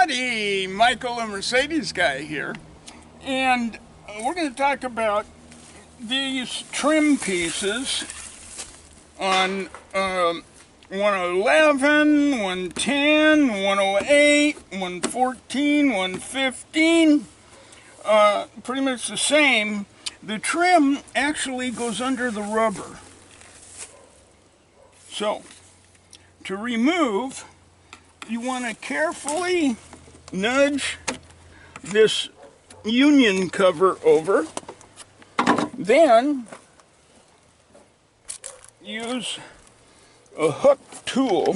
Howdy, Michael, a Mercedes guy here, and we're going to talk about these trim pieces on 111, 110, 108, 114, 115, pretty much the same. The trim actually goes under the rubber. So, to remove, you want to carefully nudge this union cover over, then use a hook tool.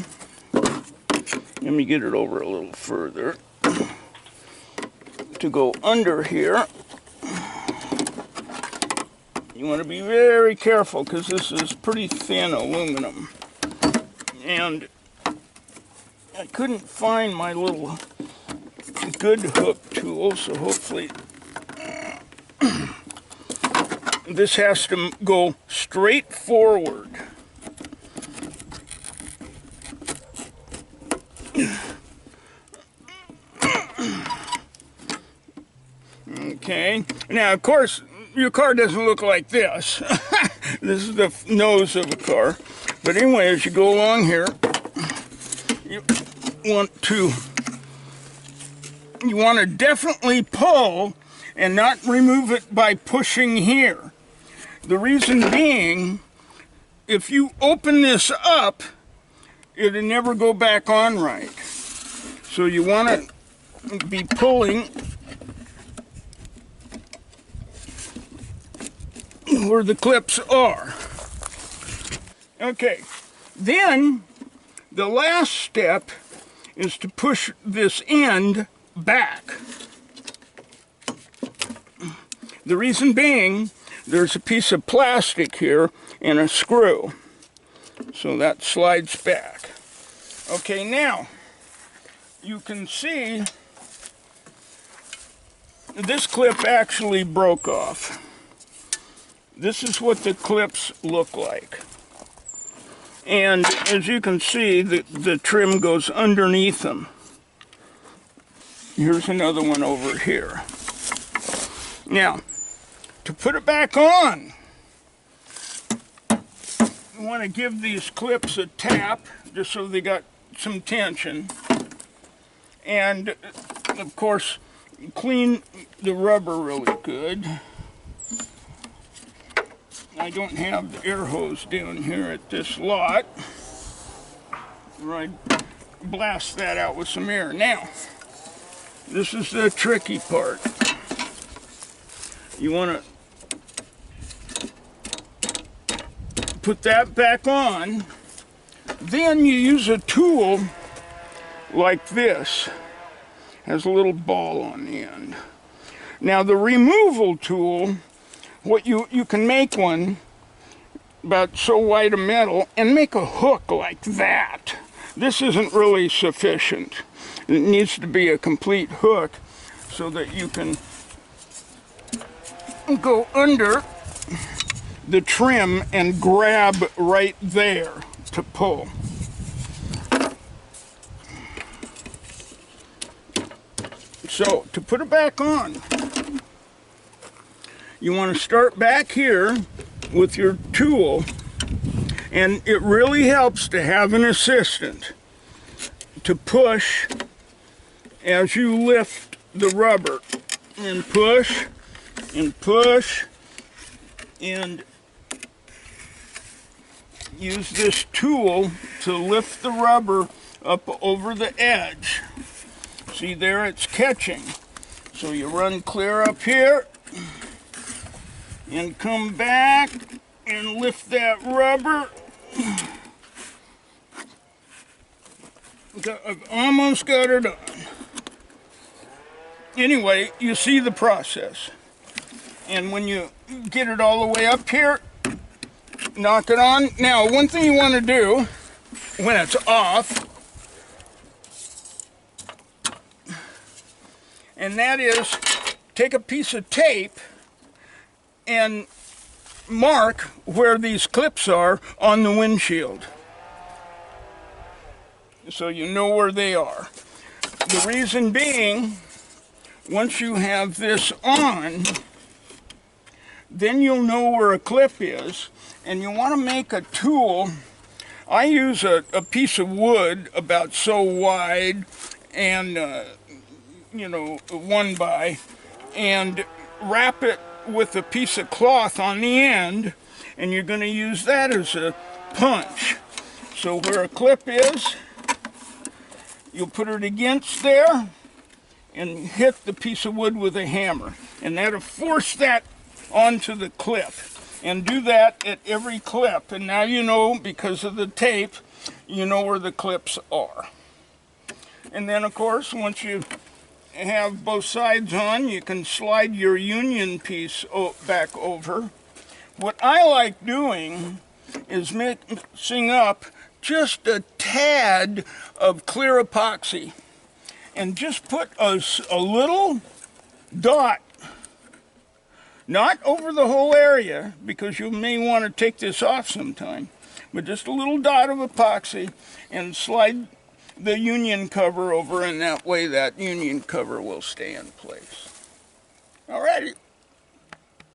Let me get it over a little further to go under here. You want to be very careful because this is pretty thin aluminum, and I couldn't find my little good hook tool, so hopefully this has to go straight forward. Okay, now of course your car doesn't look like this. This is the nose of a car. But anyway, as you go along here, you want to definitely pull and not remove it by pushing here. The reason being, if you open this up, it'll never go back on right. So you want to be pulling where the clips are. Okay, then the last step is to push this end back. The reason being, there's a piece of plastic here and a screw, so that slides back. Okay, now you can see this clip actually broke off. This is what the clips look like. And as you can see, the trim goes underneath them. Here's another one over here. Now, to put it back on, you want to give these clips a tap, just so they got some tension. And, of course, clean the rubber really good. I don't have the air hose down here at this lot, where I blast that out with some air. Now, this is the tricky part. You want to put that back on, then you use a tool like this. Has a little ball on the end. Now the removal tool, what you can make one about so wide a metal and make a hook like that. This isn't really sufficient. It needs to be a complete hook so that you can go under the trim and grab right there to pull. So to put it back on, you want to start back here with your tool, and it really helps to have an assistant to push as you lift the rubber, and push and push, and use this tool to lift the rubber up over the edge. See there, it's catching. So you run clear up here and come back and lift that rubber. I've almost got it on. Anyway, you see the process. And when you get it all the way up here, knock it on. Now, one thing you want to do when it's off, and that is take a piece of tape and mark where these clips are on the windshield, so you know where they are. The reason being, once you have this on, then you'll know where a clip is, and you want to make a tool. I use a piece of wood about so wide, and you know, 1x, and wrap it with a piece of cloth on the end, and you're going to use that as a punch. So where a clip is, you'll put it against there and hit the piece of wood with a hammer, and that'll force that onto the clip. And do that at every clip, and now you know, because of the tape, you know where the clips are. And then of course, once you have both sides on, you can slide your union piece back over. What I like doing is mixing up just a tad of clear epoxy and just put a little dot, not over the whole area, because you may want to take this off sometime, but just a little dot of epoxy, and slide the union cover over, and that way that union cover will stay in place. Alrighty.